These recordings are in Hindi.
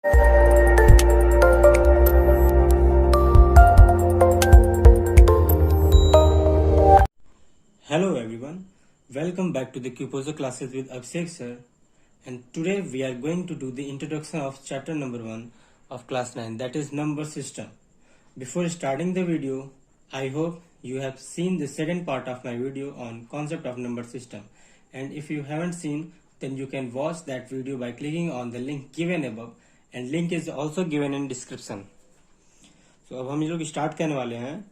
Hello everyone, welcome back to the Cuposo classes with Abhishek sir, and today we are going to do the introduction of chapter number 1 of class 9, that is number system. Before starting the video, I hope you have seen the second part of my video on concept of number system, and if you haven't seen, then you can watch that video by clicking on the link given above, and link is also given in description. So अब हम ये लोग स्टार्ट करने वाले हैं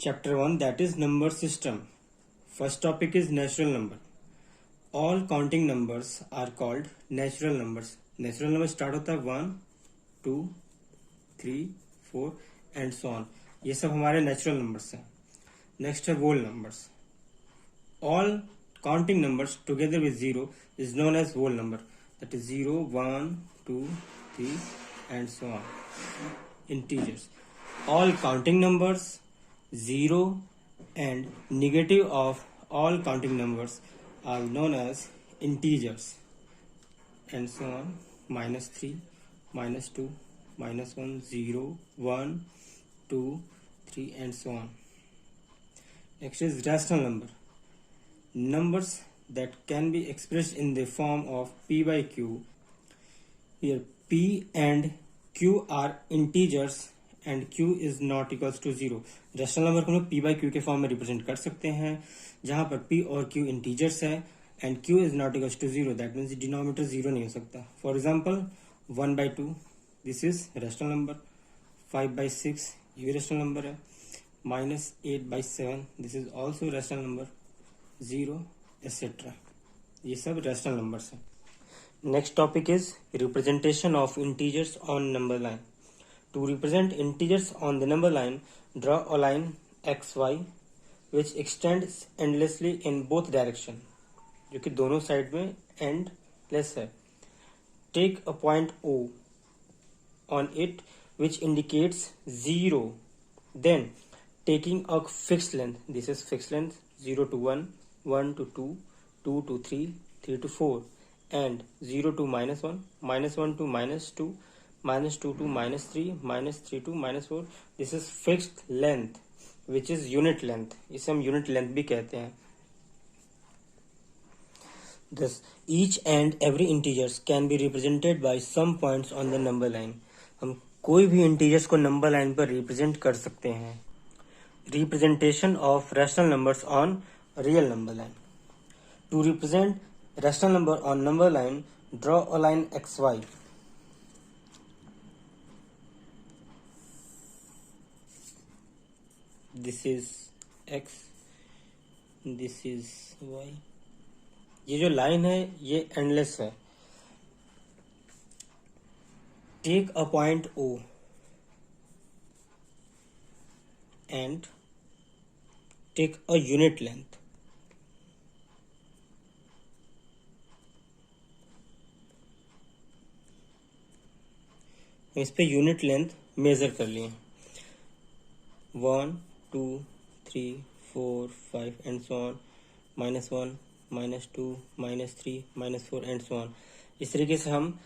chapter 1, that is number system. First topic is natural number. All counting numbers are called natural numbers. Natural number start होता है 1, 2, 3, 4 and so on. ये सब हमारे natural numbers हैं. Next है whole numbers. All counting numbers together with 0 is known as whole number. That is 0, 1, 2, 3 and so on. Integers. All counting numbers, 0 and negative of all counting numbers are known as integers and so on. -3, -2, -1, 0, 1, 2, 3 and so on. Next is rational number. Numbers that can be expressed in the form of p by q. Here p and q are integers and q is not equals to 0. Rational number को हम लोग p बाई क्यू के फॉर्म में रिप्रेजेंट कर सकते हैं, जहां पर p और q इंटीजर्स है and q is not equals to 0. That means denominator 0 नहीं हो सकता. For example 1/2 this is rational number, 5/6 ये भी रैशनल नंबर है, -8/7 this is also rational number, 0 etcetera. ये सब रैशनल नंबर्स हैं. Next topic is representation of integers on number line. To represent integers on the number line, draw a line xy which extends endlessly in both direction, जो कि दोनों साइड में endless है. Take a point O on it which indicates 0. Then taking a fixed length, this is fixed length, 0 to 1, 1 to 2, 2 to 3, 3 to 4 and 0 to -1, -1 to -2, -2 to -3, -3 to -4. This is fixed length which is unit length. इसे हम unit length भी कहते हैं. Thus each and every integers can be represented by some points on the number line. हम कोई भी integers को number line पर represent कर सकते हैं. Representation of rational numbers on real number line. To represent rational number on number line, draw a line xy. This is x, this is y. ये जो लाइन है ये एंडलेस है. Take a point O and take a unit length. इस पे यूनिट लेंथ मेजर कर लिए, 1, 2, 3, 4, 5 and so on, -1, -2, -3, -4 and so on. इस तरीके से हम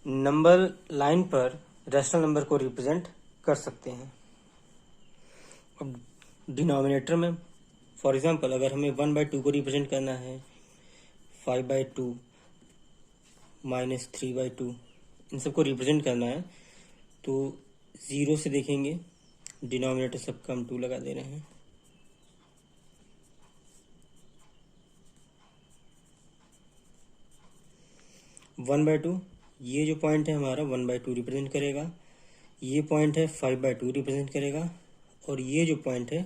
नंबर लाइन पर रैशनल नंबर को रिप्रेजेंट कर सकते हैं. अब डिनोमिनेटर में फॉर एग्जांपल अगर हमें 1/2 को रिप्रेजेंट करना है, 5/2, -3/2 इन सबको रिप्रेजेंट करना है, तो 0 से देखेंगे, डिनोमिनेटर सबका हम 2 लगा दे रहे हैं. वन बाई टू, ये जो पॉइंट है हमारा 1/2 रिप्रेजेंट करेगा, ये पॉइंट है 5/2 रिप्रेजेंट करेगा और ये जो पॉइंट है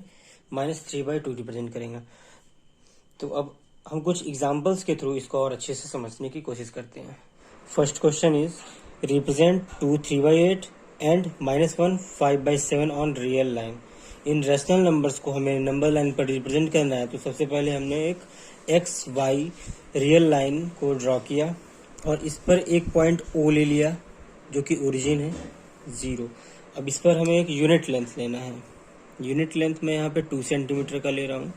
-3/2 रिप्रेजेंट करेगा. तो अब हम कुछ एग्जांपल्स के थ्रू इसको और अच्छे से समझने की कोशिश करते हैं. First question is represent 2 3/8 and -1 5/7 on real line. In rational numbers को हमें नंबर लाइन पर रिप्रेजेंट करना है, तो सबसे पहले हमने एक एक्स वाई रियल लाइन को ड्रॉ किया और इस पर एक पॉइंट O ले लिया जो कि ओरिजिन है 0. अब इस पर हमें एक यूनिट लेंथ लेना है. यूनिट लेंथ मैं यहाँ पे 2 सेंटीमीटर का ले रहा हूँ.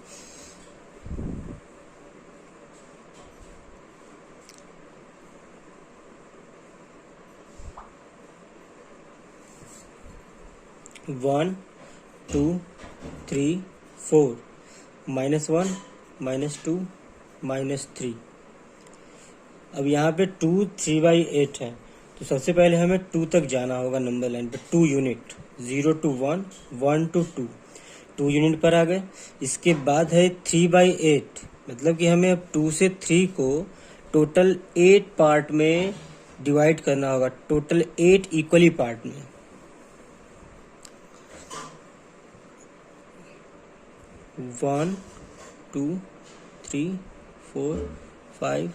1 2 3 4, -1 -2 -3। अब यहाँ पे 2 3/8 है, तो सबसे पहले हमें 2 तक जाना होगा नंबर लाइन पे, 2 यूनिट, 0 to 1, 1 to 2, 2 यूनिट पर आ गए। इसके बाद है 3/8, मतलब कि हमें अब 2 से 3 को टोटल 8 पार्ट में डिवाइड करना होगा, टोटल 8 इक्वली पार्ट में। 1 2 3 4 5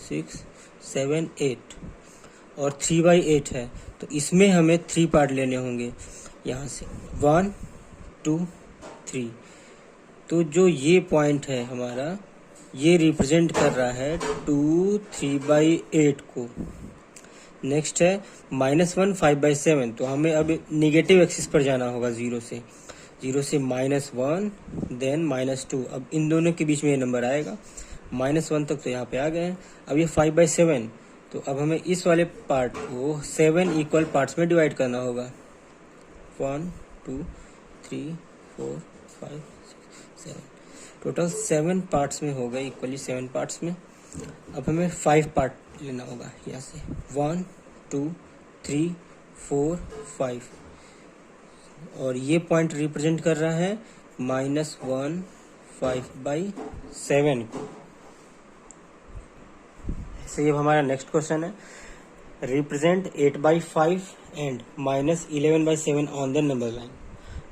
6 7 8 और 3/8 है, तो इसमें हमें 3 पार्ट लेने होंगे यहाँ से, 1 2 3। तो जो ये पॉइंट है हमारा, ये रिप्रेजेंट कर रहा है 2 3/8 को। नेक्स्ट है -1 5/7, तो हमें अब निगेटिव एक्सिस पर जाना होगा, 0 से -1 देन -2। अब इन दोनों के बीच में ये नंबर आएगा, -1 तक तो यहाँ पे आ गए हैं। अब ये 5/7, तो अब हमें इस वाले पार्ट को 7 इक्वल पार्ट्स में डिवाइड करना होगा, 1 2 3 4 5 6 7, टोटल 7 पार्ट्स में होगा, इक्वली 7 पार्ट्स में। अब हमें 5 पार्ट लेना होगा यहाँ से, 1 2 3 4 5, और ये पॉइंट रिप्रेजेंट कर रहा है -1 5/7 को। ऐसे ये हमारा नेक्स्ट क्वेश्चन है, represent 8/5 and -11/7 on the number line.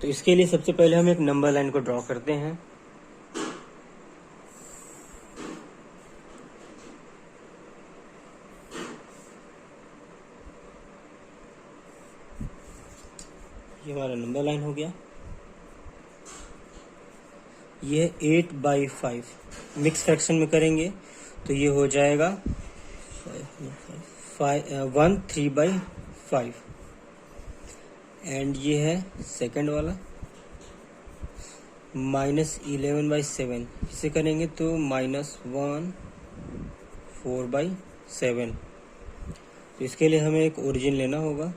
तो इसके लिए सबसे पहले हम एक नंबर लाइन को ड्रॉ करते हैं। ये हमारा नंबर लाइन हो गया। ये 8/5 मिक्स फ्रैक्शन में करेंगे तो ये हो जाएगा 1 3/5, एंड ये है सेकंड वाला -11/7, इसे करेंगे तो -1 4/7। तो इसके लिए हमें एक ओरिजिन लेना होगा,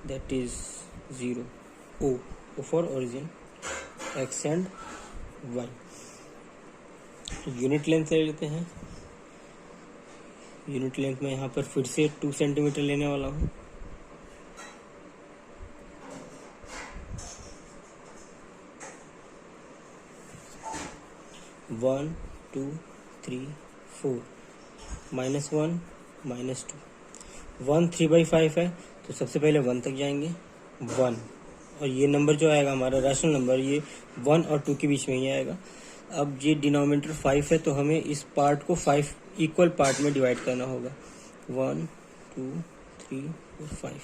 that is 0, O for origin, x and y। Unit length ले लेते हैं। यूनिट लेंथ में यहाँ पर फिर से 2 सेंटीमीटर लेने वाला हूँ। वन 2 3 4, -1 -2, 1 3/5 है, तो सबसे पहले 1 तक जाएंगे, 1, और ये नंबर जो आएगा हमारा रैशनल नंबर, ये 1 और 2 के बीच में ही आएगा। अब ये डिनोमिनेटर 5 है, तो हमें इस पार्ट को 5 इक्वल पार्ट में डिवाइड करना होगा, 1 2 3 4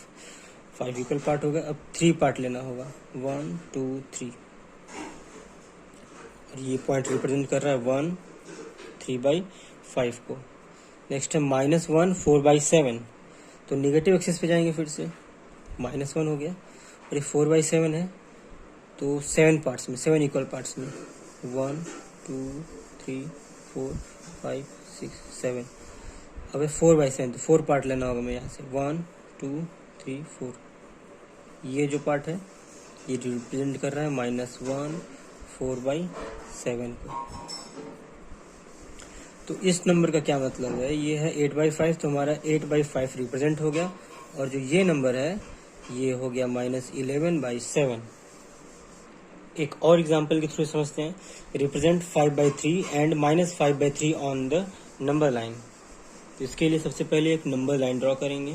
5 इक्वल पार्ट होगा। अब 3 पार्ट लेना होगा, 1 2 3, और ये पॉइंट रिप्रेजेंट कर रहा है 1 3/5 को। नेक्स्ट है -1 4/7, तो निगेटिव एक्सिस पे जाएंगे, फिर से -1 हो गया, और ये 4/7 है, तो 7 पार्ट्स में, 7 इक्वल पार्ट्स में, 1 2 3 4 5 6 7। अब 4/7, तो 4 पार्ट लेना होगा मैं यहाँ से, 1 2 3 4। ये जो पार्ट है ये रिप्रेजेंट कर रहा है -1 4/7 को। तो इस नंबर का क्या मतलब है, ये है 8/5, तो हमारा 8/5 रिप्रेजेंट हो गया, और जो ये नंबर है ये हो गया -11/7। एक और एग्जांपल के थ्रू समझते हैं, represent 5/3 and -5/3 on the number line. तो इसके लिए सबसे पहले एक नंबर लाइन ड्रॉ करेंगे।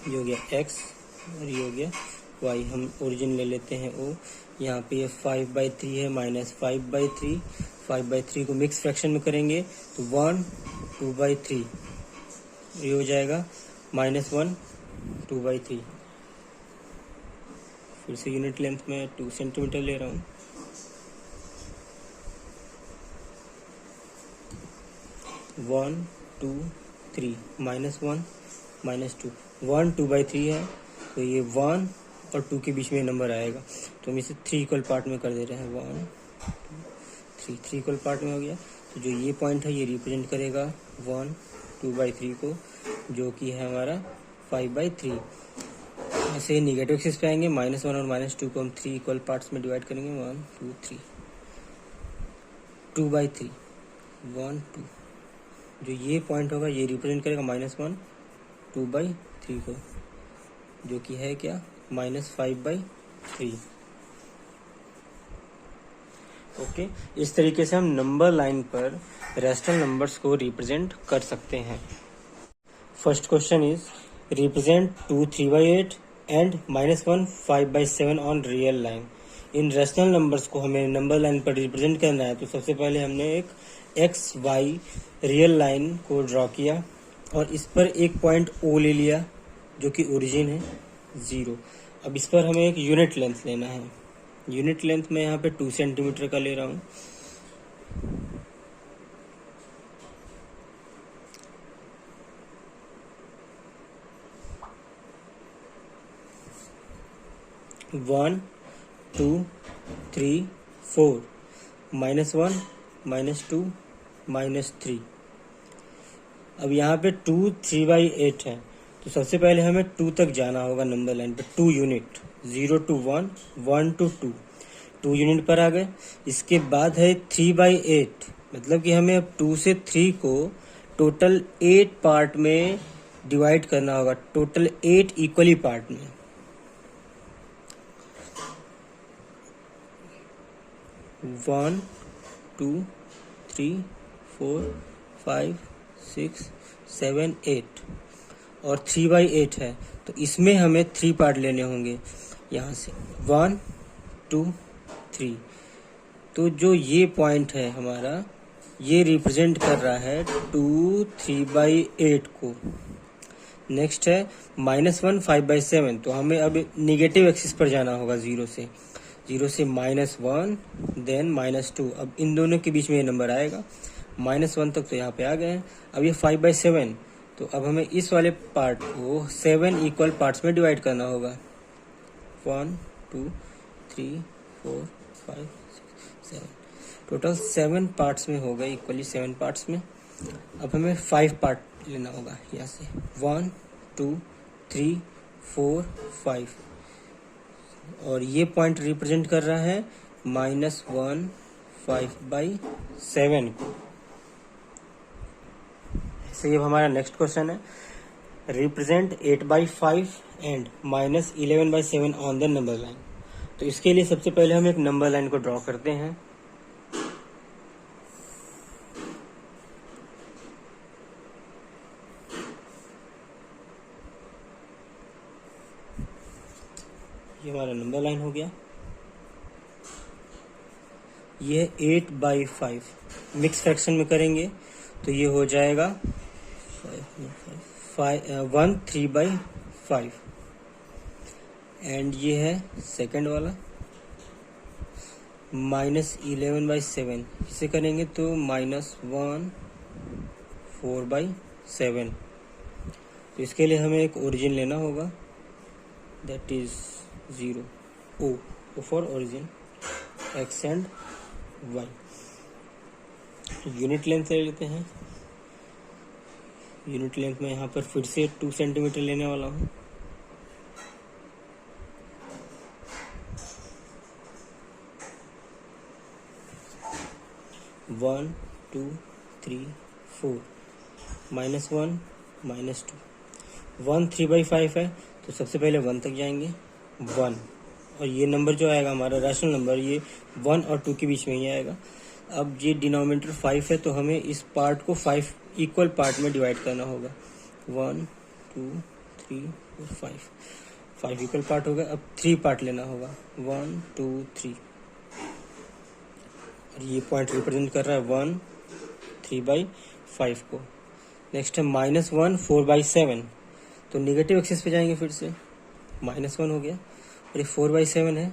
ये हो गया x और ये हो गया y। हम ओरिजिन ले लेते हैं O। यहाँ पे ये 5/3 है, -5/3, 5/3 को मिक्स फ्रैक्शन में करेंगे तो 1 2/3, ये हो जाएगा -1 2/3। फिर से यूनिट लेंथ में 2 सेंटीमीटर ले रहा हूँ। वन 2 3, -1 -2, 1 2/3 है, तो ये 1 और 2 के बीच में नंबर आएगा, तो हम इसे 3 इक्वल पार्ट में कर दे रहे हैं, 1 2 3 इक्वल पार्ट में हो गया। तो जो ये पॉइंट है ये रिप्रेजेंट करेगा 1 2/3 को, जो कि है हमारा 5/3। ऐसे निगेटिव एक्सिस पे आएंगे, -1 और -2 को हम 3 इक्वल पार्ट्स में डिवाइड करेंगे, 1 2 3, 2/3 1 2। जो ये पॉइंट होगा ये रिप्रेजेंट करेगा -1 2/3 को, जो कि है क्या, -5/3। ओके, इस तरीके से हम नंबर लाइन पर रेशनल नंबर्स को रिप्रेजेंट कर सकते हैं। First question is represent 2 3/8 and -1 5/7 on real line. In rational numbers को हमें नंबर लाइन पर रिप्रेजेंट करना है, तो सबसे पहले हमने एक एक्स वाई रियल लाइन को ड्रॉ किया और इस पर एक पॉइंट ओ ले लिया जो कि ओरिजिन है 0। अब इस पर हमें एक यूनिट लेंथ लेना है। यूनिट लेंथ मैं यहाँ पे 2 सेंटीमीटर का ले रहा हूँ। वन 2 3 4 -1 -2 -3। अब यहाँ पे 2 3/8 है, तो सबसे पहले हमें 2 तक जाना होगा नंबर लाइन पे। 2 यूनिट, 0 to 1 1 to 2, 2 यूनिट पर आ गए। इसके बाद है 3/8, मतलब कि हमें अब 2 से 3 को टोटल 8 पार्ट में डिवाइड करना होगा, टोटल 8 इक्वली पार्ट में। 1 2 3 4 5 6 7 8 और 3/8 है, तो इसमें हमें 3 पार्ट लेने होंगे यहाँ से, 1 2 3। तो जो ये पॉइंट है हमारा, ये रिप्रेजेंट कर रहा है 2 3/8 को। नेक्स्ट है -1 5/7, तो हमें अब निगेटिव एक्सिस पर जाना होगा, 0 से -1 देन -2। अब इन दोनों के बीच में ये नंबर आएगा, -1 तक तो यहाँ पे आ गए हैं। अब ये 5/7, तो अब हमें इस वाले पार्ट को 7 इक्वल पार्ट्स में डिवाइड करना होगा, 1 2 3 4 5 6 7, टोटल 7 पार्ट्स में होगा, इक्वली 7 पार्ट्स में। अब हमें 5 पार्ट लेना होगा यहाँ से, 1 2 3 4 5, और ये पॉइंट रिप्रेजेंट कर रहा है -1 5/7 को। ऐसे अब हमारा नेक्स्ट क्वेश्चन है represent 8/5 and -11/7 on the number line. तो इसके लिए सबसे पहले हम एक नंबर लाइन को ड्रॉ करते हैं। ये हमारा नंबर लाइन हो गया। ये 8/5 मिक्स फ्रैक्शन में करेंगे तो ये हो जाएगा 1 3/5, एंड ये है सेकंड वाला -11/7। इसे करेंगे तो -1 4/7। तो इसके लिए हमें एक ओरिजिन लेना होगा, that is 0, O for origin, x and y। Unit length ले लेते हैं। यूनिट लेंथ में यहाँ पर फिर से 2 सेंटीमीटर लेने वाला हूँ। वन 2 3 4 -1 -2, 1 3/5 है, तो सबसे पहले 1 तक जाएंगे, 1, और ये नंबर जो आएगा हमारा रैशनल नंबर, ये 1 और 2 के बीच में ही आएगा। अब ये डिनोमिनेटर 5 है, तो हमें इस पार्ट को 5 इक्वल पार्ट में डिवाइड करना होगा, 1 2 3 4 5 इक्वल पार्ट होगा। अब 3 पार्ट लेना होगा, 1 2 3, और ये पॉइंट रिप्रेजेंट कर रहा है 1 3/5 को। नेक्स्ट है -1 4/7, तो निगेटिव एक्सिस पे जाएंगे, फिर से -1 हो गया, और ये 4/7 है,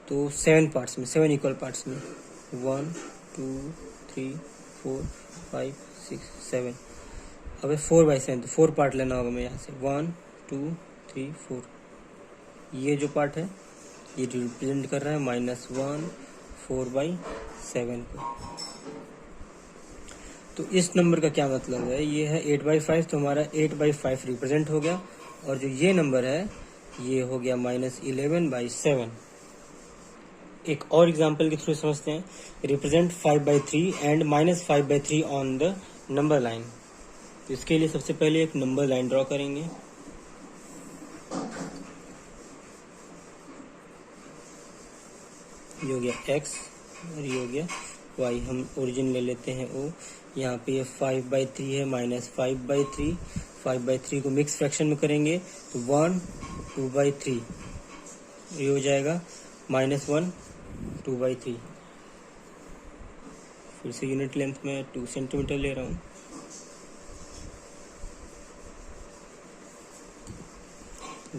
तो 7 पार्ट्स में, 7 इक्वल पार्ट्स में, 1 2 3 4 5 6 7। अब 4/7, तो 4 पार्ट लेना होगा मैं यहाँ से, 1 2 3 4। ये जो पार्ट है ये रिप्रेजेंट कर रहा है -1 4/7 को। तो इस नंबर का क्या मतलब है, ये है 8/5, तो हमारा 8/5 रिप्रेजेंट हो गया। और जो ये नंबर है ये हो गया -11/7। एक और एग्जांपल के थ्रू समझते हैं। Represent 5/3 and -5/3 on the number line. तो इसके लिए सबसे पहले एक नंबर लाइन ड्रॉ करेंगे। ये हो गया x और ये हो गया y। हम ओरिजिन ले लेते हैं o। यहाँ पे ये 5/3 है, -5/3। 5/3 को मिक्स फ्रैक्शन में करेंगे तो 1 2/3, ये हो जाएगा -1 2/3। फिर से यूनिट लेंथ में 2 सेंटीमीटर ले रहा हूँ।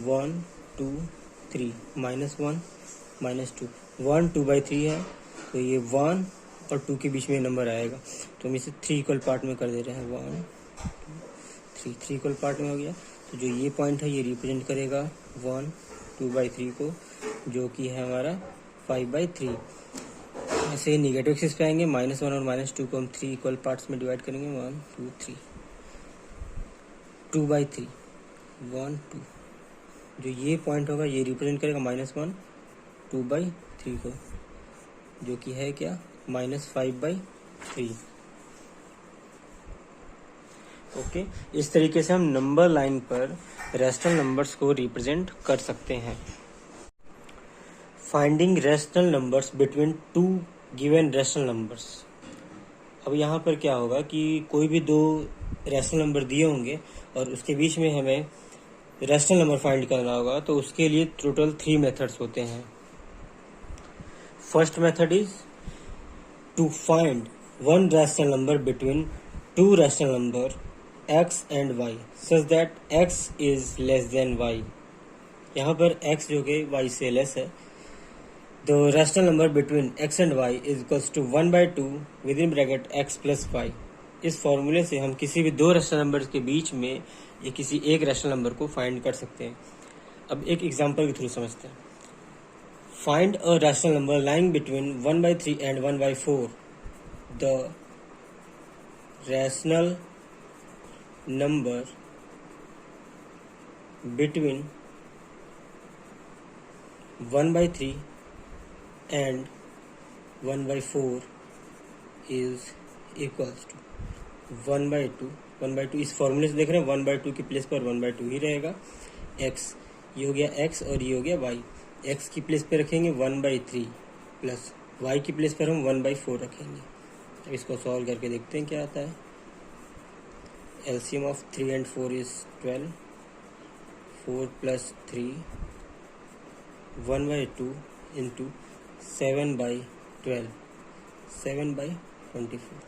वन टू थ्री, -1 -2, 1 2/3 है, तो ये 1 और 2 के बीच में नंबर आएगा। तो हम इसे 3 इक्वल पार्ट में कर दे रहे हैं। 1 2 3 इक्वल पार्ट में हो गया। तो जो ये पॉइंट है ये रिप्रेजेंट करेगा 1 2/3 को, जो कि है हमारा 5/3। ऐसे निगेटिव एक्सिस पे आएंगे, -1 और -2 को हम 3 इक्वल पार्ट्स में डिवाइड करेंगे। 1 2 3, 2/3 1 2। जो ये पॉइंट होगा ये रिप्रेजेंट करेगा -1 2/3 को, जो कि है क्या -5/3। ओके, इस तरीके से हम नंबर लाइन पर रैशनल नंबर्स को रिप्रेजेंट कर सकते हैं। Finding rational numbers between two given rational numbers. अब यहाँ पर क्या होगा कि कोई भी दो रैशनल नंबर दिए होंगे और उसके बीच में हमें रैशनल नंबर फाइंड करना होगा, तो उसके लिए टोटल 3 मेथड्स होते हैं। First method is to find one rational number between two rational number x and y such that x is less than y। यहाँ पर x जो कि y से लेस है। The rational number between x and y is equals to 1/2 within bracket x plus y। इस फॉर्मूले से हम किसी भी दो रैशनल नंबर के बीच में या किसी एक रैशनल नंबर को फाइंड कर सकते हैं। अब एक एग्जांपल के थ्रू समझते हैं। Find a rational number lying between 1/3 and 1/4। The rational number between 1/3 and 1/4 is equals to 1/2। 1/2 इस फॉर्मूले से देख रहे हैं, 1/2 की प्लेस पर 1/2 ही रहेगा। x, ये हो गया x और ये हो गया y। x की प्लेस पे रखेंगे 1/3 प्लस y की प्लेस पर हम 1/4 रखेंगे। अब इसको सॉल्व करके देखते हैं क्या आता है। LCM of 3 and 4 is 12। 4 + 3 1/2 into 7/12, 7/24।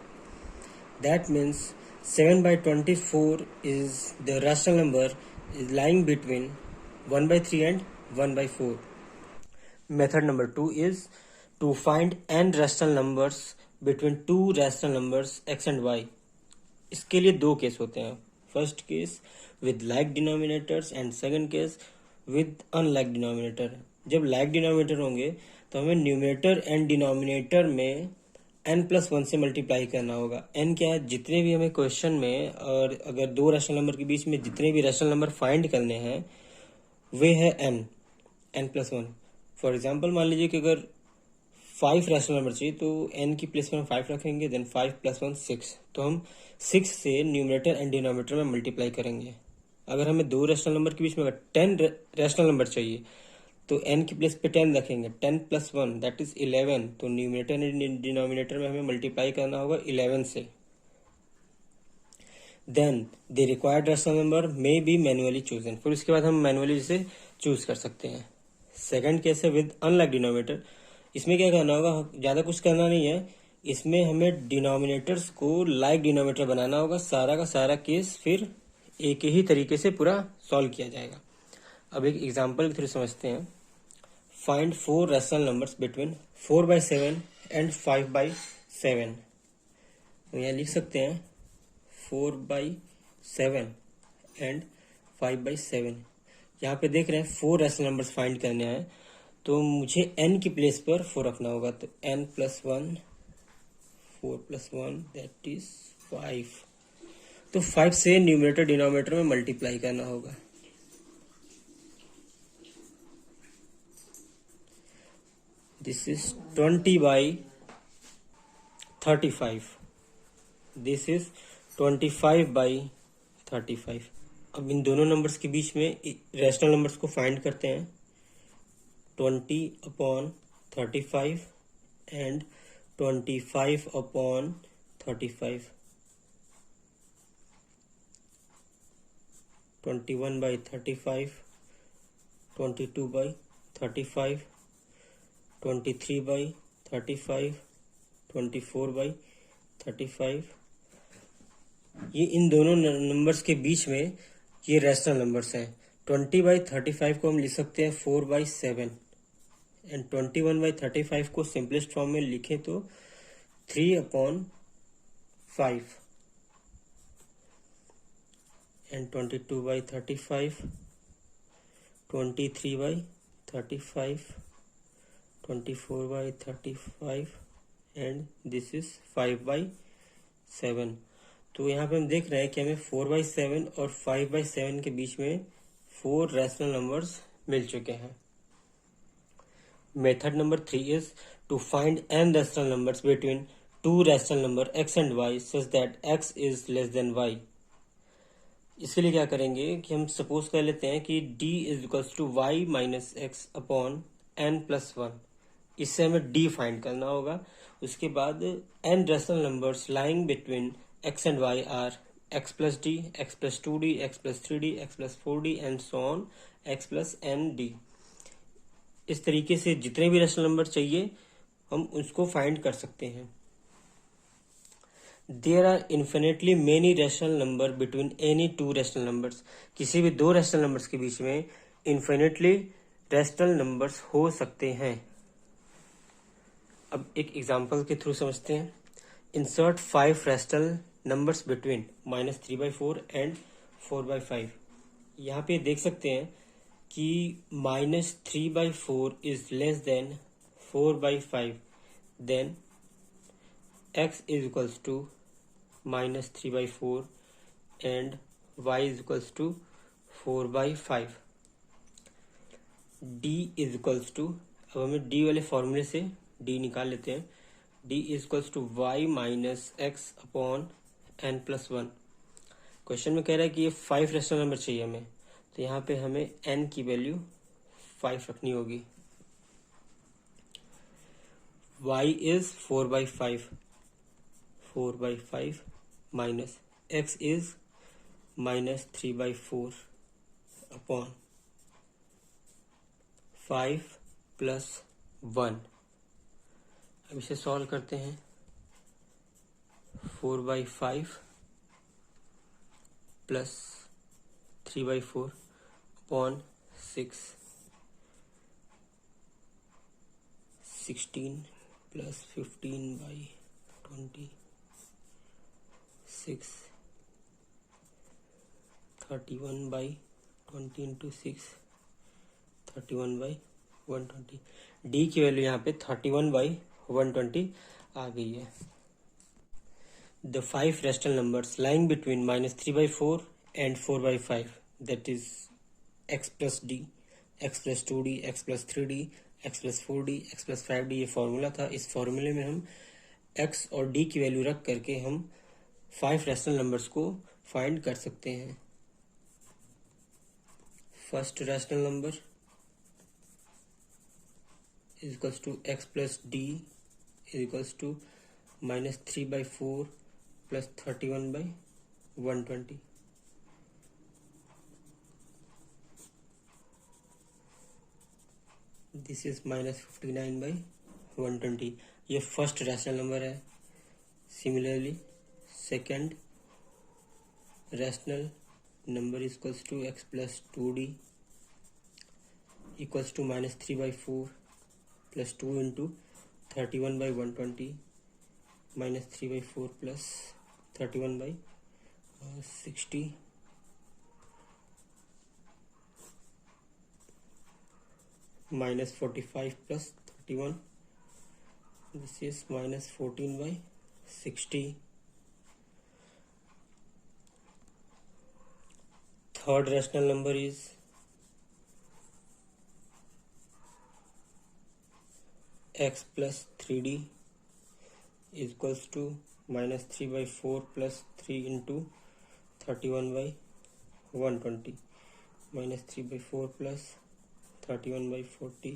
That means 7/24 is the rational number is lying between 1/3 and 1/4. Method number 2 is to find n rational numbers between two rational numbers x and y. इसके लिए दो केस होते हैं। First case with like denominators and second case with unlike denominator. जब लाइक डिनोमिनेटर होंगे तो हमें न्यूमरेटर एंड डिनोमिनेटर में n+1 से मल्टीप्लाई करना होगा। n क्या है, जितने भी हमें क्वेश्चन में, और अगर दो रैशनल नंबर के बीच में जितने भी रैशनल नंबर फाइंड करने हैं वे है n+1। फॉर एग्जाम्पल मान लीजिए कि अगर 5 रैशनल नंबर चाहिए तो n की प्लेस पर हम 5 रखेंगे, देन 5 + 1 6। तो हम 6 से न्यूमरेटर एंड डिनोमिनेटर में मल्टीप्लाई करेंगे। अगर हमें दो रैशनल नंबर के बीच में अगर 10 रैशनल नंबर चाहिए तो n की प्लेस पे 10 रखेंगे। 10 + 1 दैट इज 11। तो न्यूमरेटर एंड डिनोमिनेटर में हमें मल्टीप्लाई करना होगा 11 से। Then the required rational number may be manually chosen. फिर उसके बाद हम मैनुअली इसे चूज कर सकते हैं। सेकंड केस है विद अनलाइक डिनोमिनेटर। इसमें क्या करना होगा, ज़्यादा कुछ करना नहीं है। इसमें हमें डिनोमिनेटर्स को लाइक डिनोमिनेटर बनाना होगा। सारा का सारा केस फिर एक ही तरीके से पूरा सॉल्व किया जाएगा। अब एक एग्जांपल के थ्रू समझते हैं। Find 4 rational numbers between 4/7 and 5/7। तो यहाँ लिख सकते हैं 4/7 एंड 5/7। यहाँ पे देख रहे हैं 4 रैशनल नंबर्स फाइंड करने हैं, तो मुझे n की प्लेस पर 4 रखना होगा। तो n + 1, 4 + 1 दैट इज 5। तो 5 से न्यूमरेटर डिनोमिनेटर में मल्टीप्लाई करना होगा। This is 20/35। This is 25/35। अब इन दोनों नंबर्स के बीच में रेशनल नंबर्स को फाइंड करते हैं। 20/35 एंड 25/35। 21/35, 22/35, 23/35, 24/35। ये इन दोनों नंबर्स के बीच में ये रेशनल नंबर्स हैं। 20/35 को हम लिख सकते हैं 4/7 एंड 21/35 को सिंपलेस्ट फॉर्म में लिखें तो 3/5 एंड 22/35, 23/35, 24/35 एंड दिस इज 5/7। तो यहाँ पे हम देख रहे हैं कि हमें 4/7 और 5/7 के बीच में 4 रैशनल नंबर्स मिल चुके हैं। Method number 3 is to find n rational numbers between 2 rational number x and y such that x is less than y। इसके लिए क्या करेंगे कि हम सपोज कर लेते हैं कि d is equals to y minus x upon n plus 1। इससे हमें d फाइंड करना होगा। उसके बाद n rational numbers lying between x and y are x plus d, x plus 2d, x plus 3d, x plus 4d and so on x plus n d। इस तरीके से जितने भी रैशनल नंबर चाहिए हम उसको फाइंड कर सकते हैं। There are infinitely many rational number between any two rational numbers. किसी भी दो रैशनल नंबर्स के बीच में इन्फिनेटली रैशनल नंबर्स हो सकते हैं। अब एक एग्जांपल के थ्रू समझते हैं। Insert 5 rational numbers between -3/4 and 4/5। यहाँ पे देख सकते हैं कि -3/4 is less than 4/5, then x is equals to -3/4 and y is equals to 4/5। d is equals to, अब हमें d वाले फॉर्मूले से d निकाल लेते हैं। d is equals to y minus x upon n plus 1। Question में कह रहा है कि ये 5 रैशनल नंबर चाहिए हमें, तो यहाँ पे हमें n की वैल्यू 5 रखनी होगी। y is 4/5, 4/5 minus x is -3/4 upon 5 plus 1। अब इसे सॉल्व करते हैं। 4/5 plus 3/4 upon 6, 16 plus 15/20, 6, 31/20 into 6, 31/120। D की वैल्यू यहाँ पे 31/120 आ गई है। The 5 rational numbers lying between -3/4 and 4/5 that is x plus D, x plus 2d, x plus 3d, x plus 4d, x plus 5d ये फॉर्मूला था। इस फॉर्मूले में हम x और d की वैल्यू रख करके हम 5 रैशनल नंबर्स को फाइंड कर सकते हैं। First rational number is equals to x plus d is equals to -3/4 plus 31/120। This is -59/120। ये फर्स्ट रैशनल नंबर है। Similarly second rational number is equals to x plus 2d equals to -3/4 plus 2 into 31/120 -3/4 plus 31/60 -45 plus 31। This is -14/60। third rational number is x plus 3d is equals to minus 3 by 4 plus 3 into 31 by 120 minus 3 by 4 plus 31 by 40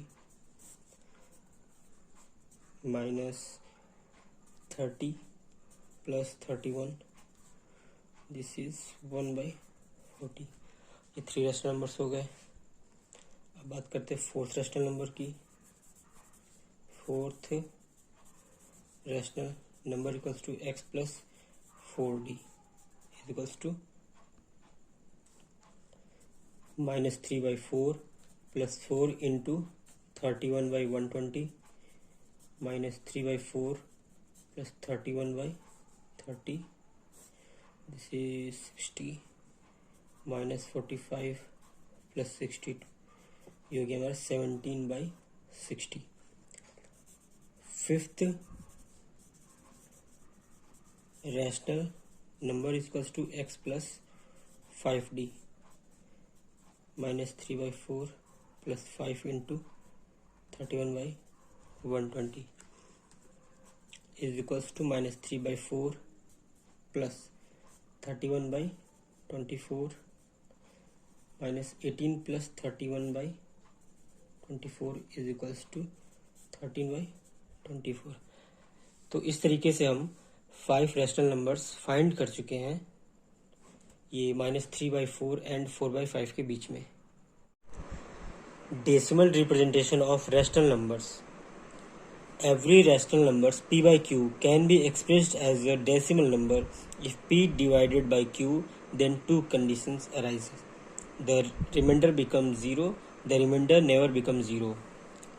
minus 30 plus 31, this is 1 by 40। ये 3 रैशनल नंबर्स हो गए। अब बात करते हैं फोर्थ रैशनल नंबर की। Fourth rational number equals to x plus 4d is equals to minus 3 by 4 plus 4 into 31 by 120 minus 3 by 4 plus 31 by 30, this is 60 minus 45 plus 62, ये हो गया हमारा 17 by 60। Fifth rational number equals to x plus 5d minus 3 by 4 plus 5 into 31 by 120 is equals to minus 3 by 4 plus 31 by 24 minus 18 plus 31 by 24 is equals to 13 by 24। तो इस तरीके से हम 5 रैशनल नंबर्स फाइंड कर चुके हैं, ये -3/4 एंड 4/5 के बीच में। Decimal representation of rational numbers. Every rational numbers p by q can be expressed as a decimal number if p divided by q, then two conditions arise. The remainder becomes 0, the remainder never becomes 0।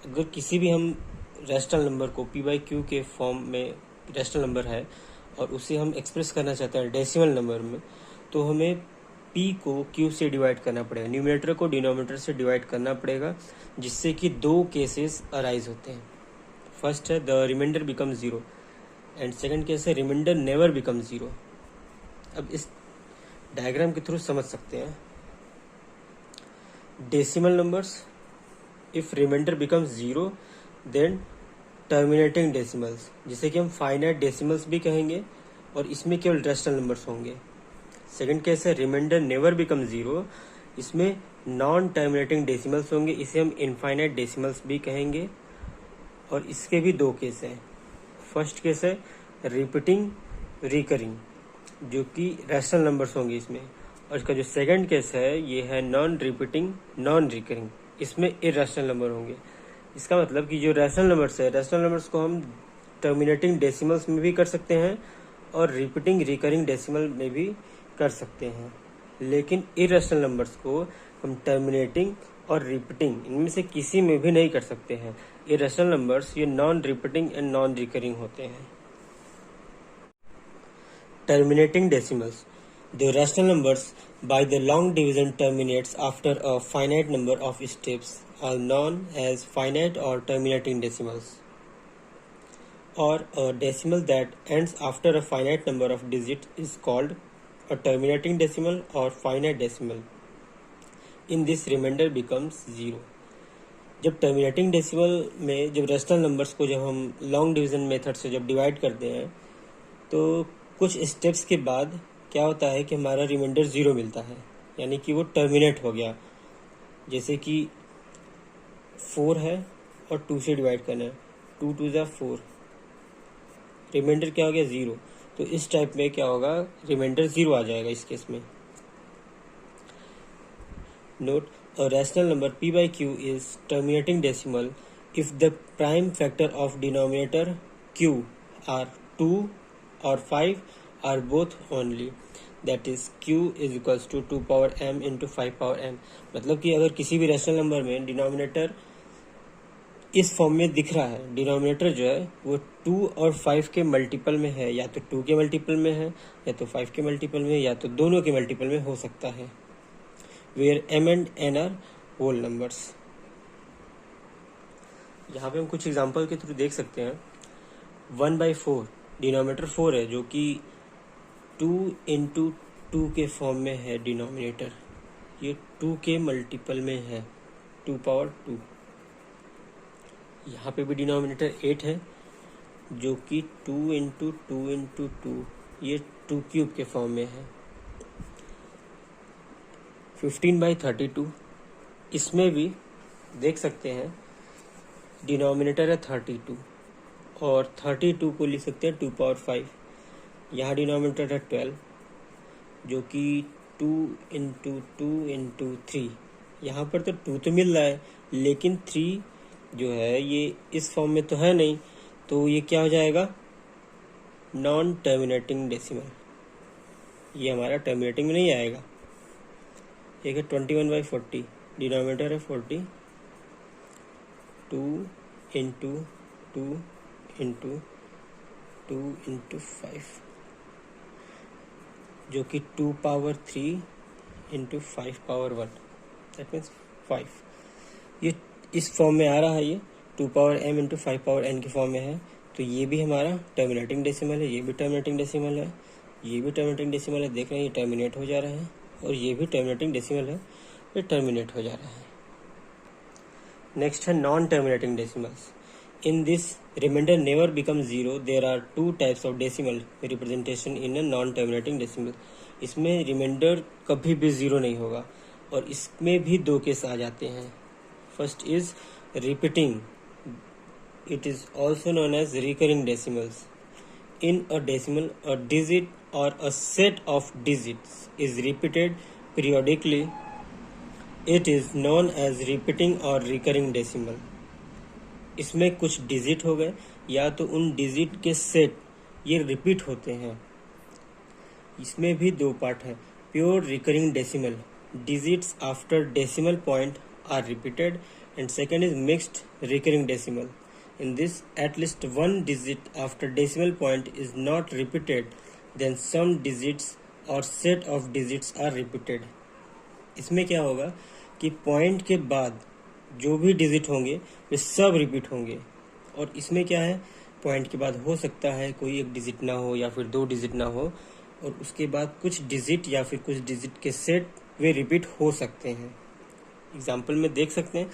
अगर किसी भी हम रैशनल नंबर को p by q के फॉर्म में रैशनल नंबर है और उसे हम एक्सप्रेस करना चाहते हैं डेसिमल नंबर में, तो हमें p को q से डिवाइड करना पड़ेगा, न्यूमरेटर को डिनोमिनेटर से डिवाइड करना पड़ेगा, जिससे कि दो केसेस अराइज होते हैं। फर्स्ट है the remainder become 0 and second case है रिमाइंडर नेवर बिकम 0। अब इस डायग्राम के थ्रू समझ सकते हैं। Decimal numbers, if remainder becomes 0 then terminating decimals, जिसे कि हम फाइनाइट डेसिमल्स भी कहेंगे, और इसमें केवल रैशनल नंबर्स होंगे। सेकंड केस है रिमाइंडर नेवर बिकम 0, इसमें नॉन टर्मिनेटिंग डेसिमल्स होंगे, इसे हम इनफाइनाइट डेसिमल्स भी कहेंगे, और इसके भी दो केस हैं। फर्स्ट केस है रिपीटिंग रिकरिंग, जो कि रैशनल नंबर्स होंगे इसमें, और इसका जो सेकंड केस है ये है नॉन रिपीटिंग नॉन रिकरिंग, इसमें इरैशनल नंबर होंगे। इसका मतलब कि जो रैशनल नंबर्स है, रैशनल नंबर्स को हम टर्मिनेटिंग डेसिमल्स में भी कर सकते हैं और रिपीटिंग रिकरिंग डेसिमल में भी कर सकते हैं, लेकिन इरैशनल नंबर्स को हम टर्मिनेटिंग और रिपीटिंग इनमें से किसी में भी नहीं कर सकते हैं। इरैशनल नंबर्स ये non repeating and non recurring होते हैं। Terminating decimals, the rational numbers by the long division terminates after a finite number of steps are known as finite or terminating decimals, or a decimal that ends after a finite number of digits is called a terminating decimal or finite decimal. In this remainder becomes 0। जब टर्मिनेटिंग डेसिमल में जब रैशनल नंबर्स को जब हम लॉन्ग डिवीजन मेथड से जब डिवाइड करते हैं, तो कुछ स्टेप्स के बाद क्या होता है कि हमारा रिमाइंडर 0 मिलता है, यानी कि वो टर्मिनेट हो गया। जैसे कि 4 है और 2 से डिवाइड करना है, 2 2 जा 4, रिमाइंडर क्या हो गया 0। तो इस टाइप में क्या होगा, रिमाइंडर 0 आ जाएगा इस केस में। Note, a rational number p by q is terminating decimal if the prime factor of denominator q are 2 or 5 are both only, that is q is equals to 2 power m into 5 power m। मतलब कि अगर किसी भी रैशनल नंबर में डिनोमिनेटर इस फॉर्म में दिख रहा है, डिनोमिनेटर जो है वो 2 और 5 के मल्टीपल में है, या तो 2 के मल्टीपल में है, या तो 5 के मल्टीपल में, या तो दोनों के मल्टीपल में हो सकता है। Where m and n are whole numbers। यहाँ पे हम कुछ एग्जांपल के थ्रू देख सकते हैं। 1/4 डिनोमिनेटर 4 है, जो कि 2 into 2 के फॉर्म में है डिनोमिनेटर, ये 2 के मल्टीपल में है, 2 पावर 2। यहाँ पे भी डिनोमिनेटर 8 है, जो कि 2 इंटू 2 इंटू 2, ये 2 क्यूब के फॉर्म में है। 15/32, इसमें भी देख सकते हैं डिनोमिनेटर है 32 और 32 को लिख सकते हैं 2 पावर 5। यहाँ डिनोमिनेटर है 12, जो कि 2 इंटू 2 इंटू 3। यहाँ पर तो 2 तो मिल रहा है, लेकिन 3 जो है ये इस फॉर्म में तो है नहीं, तो ये क्या हो जाएगा, नॉन टर्मिनेटिंग डेसिमल। ये हमारा टर्मिनेटिंग में नहीं आएगा। एक है 21/40, डिनोमिनेटर है 40, 2 इंटू 2 इंटू 2 इंटू 5, जो कि 2 power 3 into 5 power 1, that means 5। ये इस फॉर्म में आ रहा है, ये 2 power m into 5 power n के फॉर्म में है। तो ये भी हमारा टर्मिनेटिंग डेसिमल है, ये भी टर्मिनेटिंग डेसिमल है, ये भी टर्मिनेटिंग डेसिमल है। देख रहे हैं ये टर्मिनेट हो जा रहा है, और ये भी टर्मिनेटिंग डेसिमल है, ये टर्मिनेट हो जा रहा है। नेक्स्ट है non terminating decimals. In this remainder never become 0। There are 2 types of decimal representation in a non terminating decimal. इसमें रिमाइंडर कभी भी 0 नहीं होगा, और इसमें भी 2 केस आ जाते हैं। First is repeating, it is also known as recurring decimals. In a decimal, a digit or a set of digits is repeated periodically. It is known as repeating or recurring decimal. इसमें कुछ डिजिट हो गए या तो उन डिजिट के सेट ये रिपीट होते हैं। इसमें भी 2 पार्ट है। Pure recurring decimal, digits after decimal point are repeated, and second is mixed recurring decimal. In this, at least one digit after decimal point is not repeated, then some digits or set of digits are repeated. इसमें क्या होगा कि पॉइंट के बाद जो भी डिजिट होंगे वे सब रिपीट होंगे, और इसमें क्या है, पॉइंट के बाद हो सकता है कोई एक डिजिट ना हो या फिर 2 डिजिट ना हो, और उसके बाद कुछ डिजिट या फिर कुछ डिजिट के सेट वे रिपीट हो सकते हैं। एग्जाम्पल में देख सकते हैं,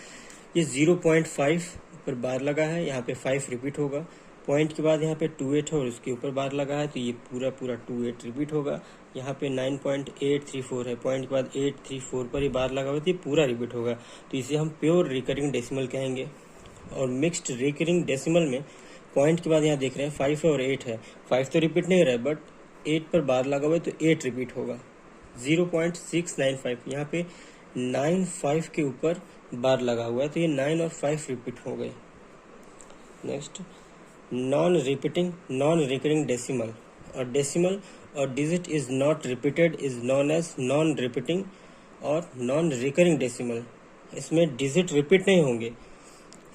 ये 0.5 पर बार लगा है, यहाँ पे 5 रिपीट होगा। पॉइंट के बाद यहाँ पे 28 है और उसके ऊपर बार लगा है, तो ये पूरा 28 रिपीट होगा। यहाँ पे 9.834 है, पॉइंट के बाद 834 पर ही बार लगा हुआ, तो ये पूरा रिपीट होगा। तो इसे हम प्योर रिकरिंग डेसिमल कहेंगे। और मिक्स्ड रिकरिंग डेसिमल में पॉइंट के बाद यहाँ देख रहे हैं 5 है और 8 है, 5 तो रिपीट नहीं हो रहा है, बट 8 पर बार लगा हुआ है तो 8 रिपीट होगा। 0.695, यहाँ पे 9 के ऊपर बार लगा हुआ है, तो ये 9 और 5 रिपीट हो गए। Next, non repeating non recurring decimal. और डेसिमल और digit is not repeated is known as non repeating और नॉन रिकरिंग डेसिमल। इसमें डिजिट रिपीट नहीं होंगे।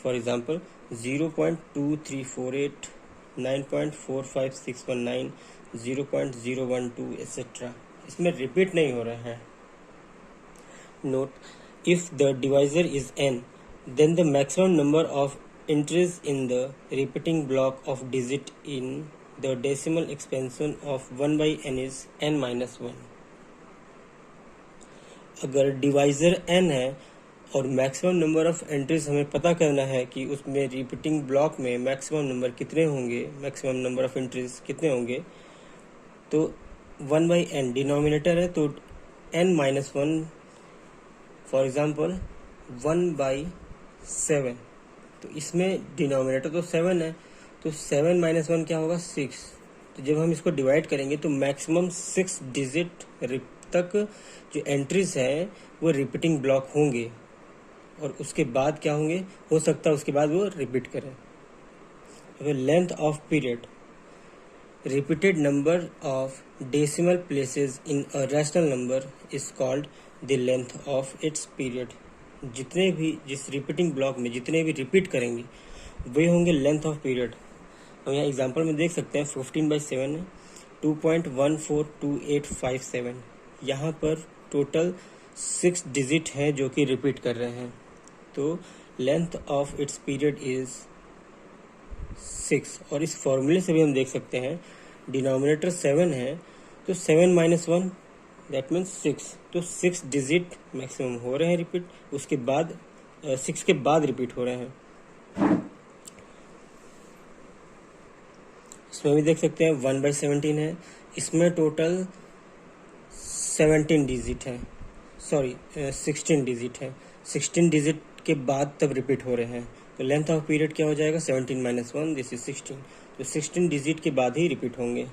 फॉर एग्जाम्पल 0.2348, 9.45619, 0.012 एक्सेट्रा, इसमें रिपीट नहीं हो रहे हैं। Note, if the divisor is n, then the maximum number of entries in the repeating block of digit in the decimal expansion of 1/n is n-1. अगर डिवाइजर n है और मैक्सिमम नंबर ऑफ एंट्रीज हमें पता करना है कि उसमें रिपीटिंग ब्लॉक में मैक्सिमम नंबर कितने होंगे, मैक्सिमम नंबर ऑफ एंट्रीज कितने होंगे, तो 1/n डिनोमिनेटर है, तो n-1, फॉर एग्जाम्पल 1/7, तो इसमें डिनोमिनेटर तो 7 है, तो 7 - 1 क्या होगा, 6। तो जब हम इसको डिवाइड करेंगे तो मैक्सिमम 6 डिजिट तक जो एंट्रीज है वो रिपीटिंग ब्लॉक होंगे, और उसके बाद क्या होंगे, हो सकता है उसके बाद वो रिपीट करें। अब length of period, repeated number of decimal places in a rational number is called the length of its period. जितने भी जिस रिपीटिंग ब्लॉक में जितने भी रिपीट करेंगे वे होंगे लेंथ ऑफ पीरियड। हम यहाँ एग्जांपल में देख सकते हैं 15/7 है, 2.142857, यहाँ पर टोटल 6 डिजिट हैं जो कि रिपीट कर रहे हैं, तो length of its period is 6। और इस फॉर्मूले से भी हम देख सकते हैं डिनोमिनेटर 7 है, तो 7 - 1 दैट मीन्स 6। तो 6 डिजिट मैक्सिमम हो रहे हैं रिपीट, उसके बाद 6 के बाद रिपीट हो रहे हैं। इसमें भी देख सकते हैं 1/17 है, इसमें टोटल 17 डिजिट है, सॉरी 16 डिजिट है। 16 डिजिट के बाद तब रिपीट हो रहे हैं, तो लेंथ ऑफ पीरियड क्या हो जाएगा 17 - 1, दिस इज 16। तो 16 डिजिट के बाद ही रिपीट होंगे।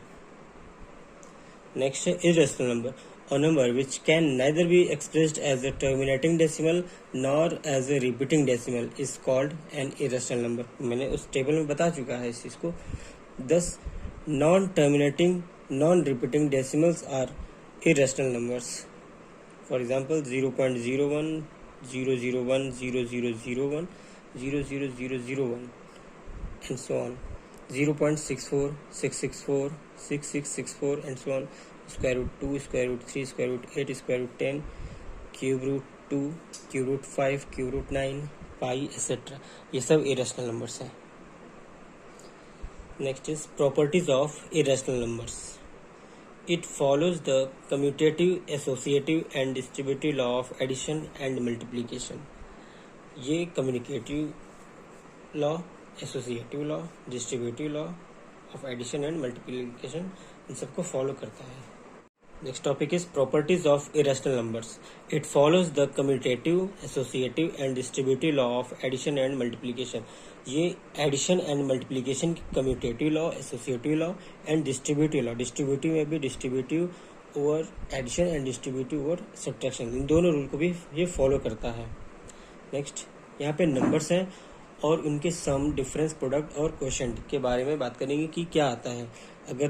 नेक्स्ट है irrational number, a number which can neither be expressed as a terminating decimal nor as a repeating decimal is called an irrational number। मैंने उस टेबल में बता चुका है इस चीज को। Thus non-terminating non-repeating decimals are irrational numbers। For example 0.01 001 0001 00001 and so on, 0.64 664 6664 and so on, square root 2 square root 3 square root 8 square root 10 cube root 2 cube root 5 cube root 9 pi etc। ये सब irrational numbers हैं। Next is properties of irrational numbers। It follows the commutative, associative and distributive law of addition and multiplication। ये commutative law, associative law, distributive law of addition and multiplication इन सबको फॉलो करता है। Next topic is properties of irrational numbers. It follows the commutative, associative and distributive law of addition and multiplication. ये एडिशन एंड मल्टीप्लिकेशन की commutative law, associative law and distributive law, distributive में भी distributive over addition and distributive over subtraction, इन दोनों रूल को भी ये फॉलो करता है। नेक्स्ट यहाँ पे नंबर्स हैं और उनके सम, डिफरेंस, प्रोडक्ट और क्वोशंट के बारे में बात करेंगे कि क्या आता है। अगर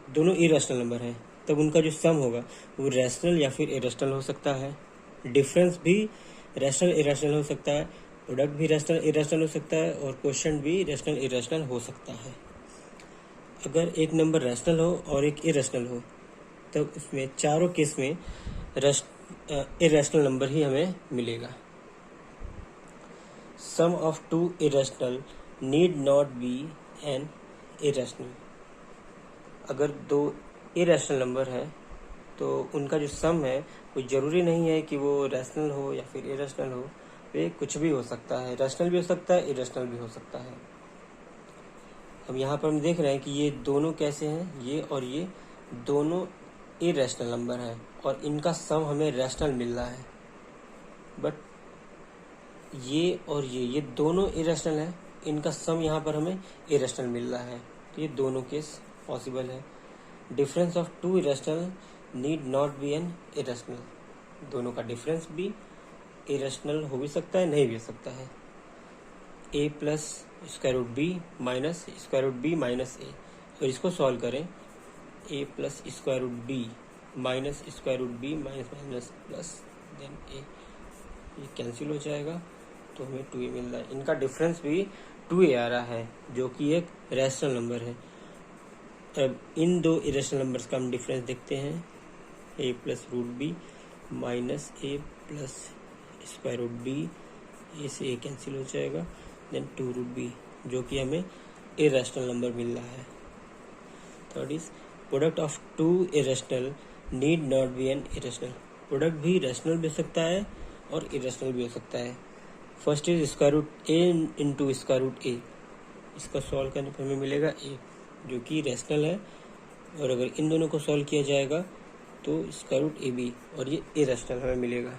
दोनों इरेशनल नंबर हैं तब उनका जो सम होगा वो रैशनल या फिर इरेशनल हो सकता है। डिफरेंस भी रैशनल इरेशनल हो सकता है, प्रोडक्ट भी रैशनल इरेशनल हो सकता है और क्वोशंट भी रैशनल इरेशनल हो सकता है। अगर एक नंबर रैशनल हो और एक इरेशनल हो तब उसमें चारों केस में इरेशनल नंबर ही हमें मिलेगा। Sum of two irrational need not be an irrational. अगर दो इरेशनल नंबर है तो उनका जो सम है वो जरूरी नहीं है कि वो रैशनल हो या फिर इरेशनल हो, वे कुछ भी हो सकता है, रैशनल भी हो सकता है, इरेशनल भी हो सकता है। अब यहाँ पर हम देख रहे हैं कि ये दोनों कैसे हैं, ये और ये दोनों इरेशनल नंबर है और इनका सम हमें रैशनल मिल रहा है। बट ये और ये दोनों इरेशनल है, इनका सम यहाँ पर हमें इरेशनल मिल रहा है, तो ये दोनों केस पॉसिबल है। Difference of two irrational need not be an irrational. दोनों का डिफरेंस भी इरेशनल हो भी सकता है, नहीं भी हो सकता है। a plus square root b minus square root b minus a, और इसको सॉल्व करें a plus square root b minus square root b minus minus plus then a, ये कैंसिल हो जाएगा तो हमें 2a मिल रहा है। इनका डिफरेंस भी 2a आ रहा है जो कि एक रैशनल नंबर है। अब इन दो इरेशनल नंबर्स का हम डिफरेंस देखते हैं, a plus root b minus a plus square root b, a से a कैंसिल हो जाएगा, देन 2 रूट बी जो कि हमें इरेशनल नंबर मिल रहा है। Third is product of two irrational need not be an irrational. Product भी रैशनल भी हो सकता है और इरेशनल भी हो सकता है। First is square root a into square root a, इसका सॉल्व करने पर हमें मिलेगा a जो कि रैशनल है, और अगर इन दोनों को सॉल्व किया जाएगा तो स्क्वायर रूट ab और ये इरेशनल हमें मिलेगा।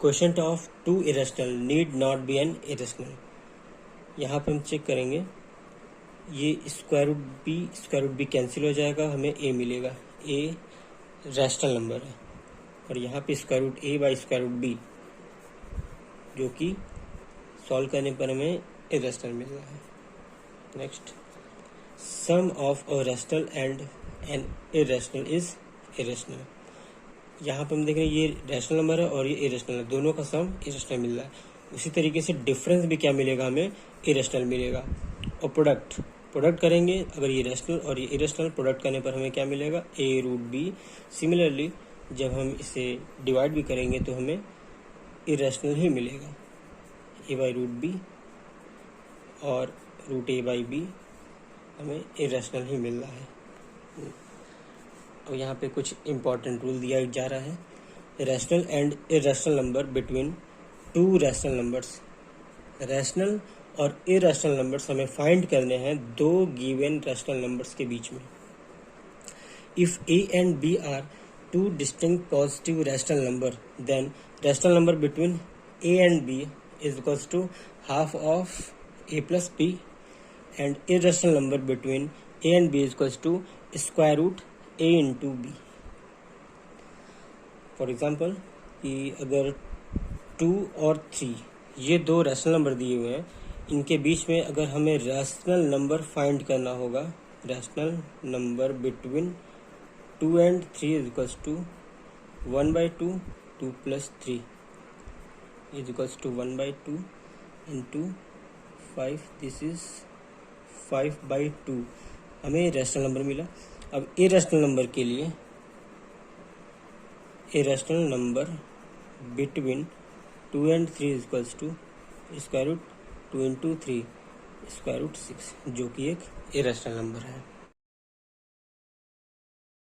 Quotient of two irrational need not be an irrational. यहाँ पे हम चेक करेंगे, ये स्क्वायर रूट बी कैंसिल हो जाएगा, हमें a मिलेगा, a रैशनल नंबर है, और यहाँ पे square root a by square root b जो कि सॉल्व करने पर हमें इरेशनल मिल रहा है। Next sum of a rational and an irrational is irrational. यहाँ पर हम देख रहे हैं ये रैशनल नंबर है और ये इरेशनल है, दोनों का सम इरेशनल मिल रहा है। उसी तरीके से डिफरेंस भी क्या मिलेगा, हमें इरेशनल मिलेगा। और प्रोडक्ट करेंगे, अगर ये रैशनल और ये इरेशनल, प्रोडक्ट करने पर हमें क्या मिलेगा, a रूट बी। सिमिलरली जब हम इसे डिवाइड भी करेंगे तो हमें इरेशनल ही मिलेगा, a बाई रूट बी, और रूट a बाई बी हमें इरेशनल ही मिल रहा है। और यहाँ पे कुछ इम्पोर्टेंट रूल दिया जा रहा है। Rational and irrational number between two rational numbers. Rational और इरेशनल नंबर्स हमें फाइंड करने हैं दो गिवन रैशनल नंबर्स के बीच में। If a and b are two distinct positive rational number, then rational number between a and b is equals to half of a plus b, and irrational number between a and b is equals to square root a into b. For example कि अगर 2 और 3 ये दो रैशनल नंबर दिए हुए हैं, इनके बीच में अगर हमें रैशनल नंबर फाइंड करना होगा, rational number between 2 and 3 is equals to 1/2, 2 plus 3 is equals to 1/2 into 5. This is 5/2. हमें रैशनल नंबर मिला। अब इरेशनल नंबर के लिए irrational number between 2 and 3 is equals to square root 2 into 3 square root 6, जो कि एक इरेशनल नंबर है।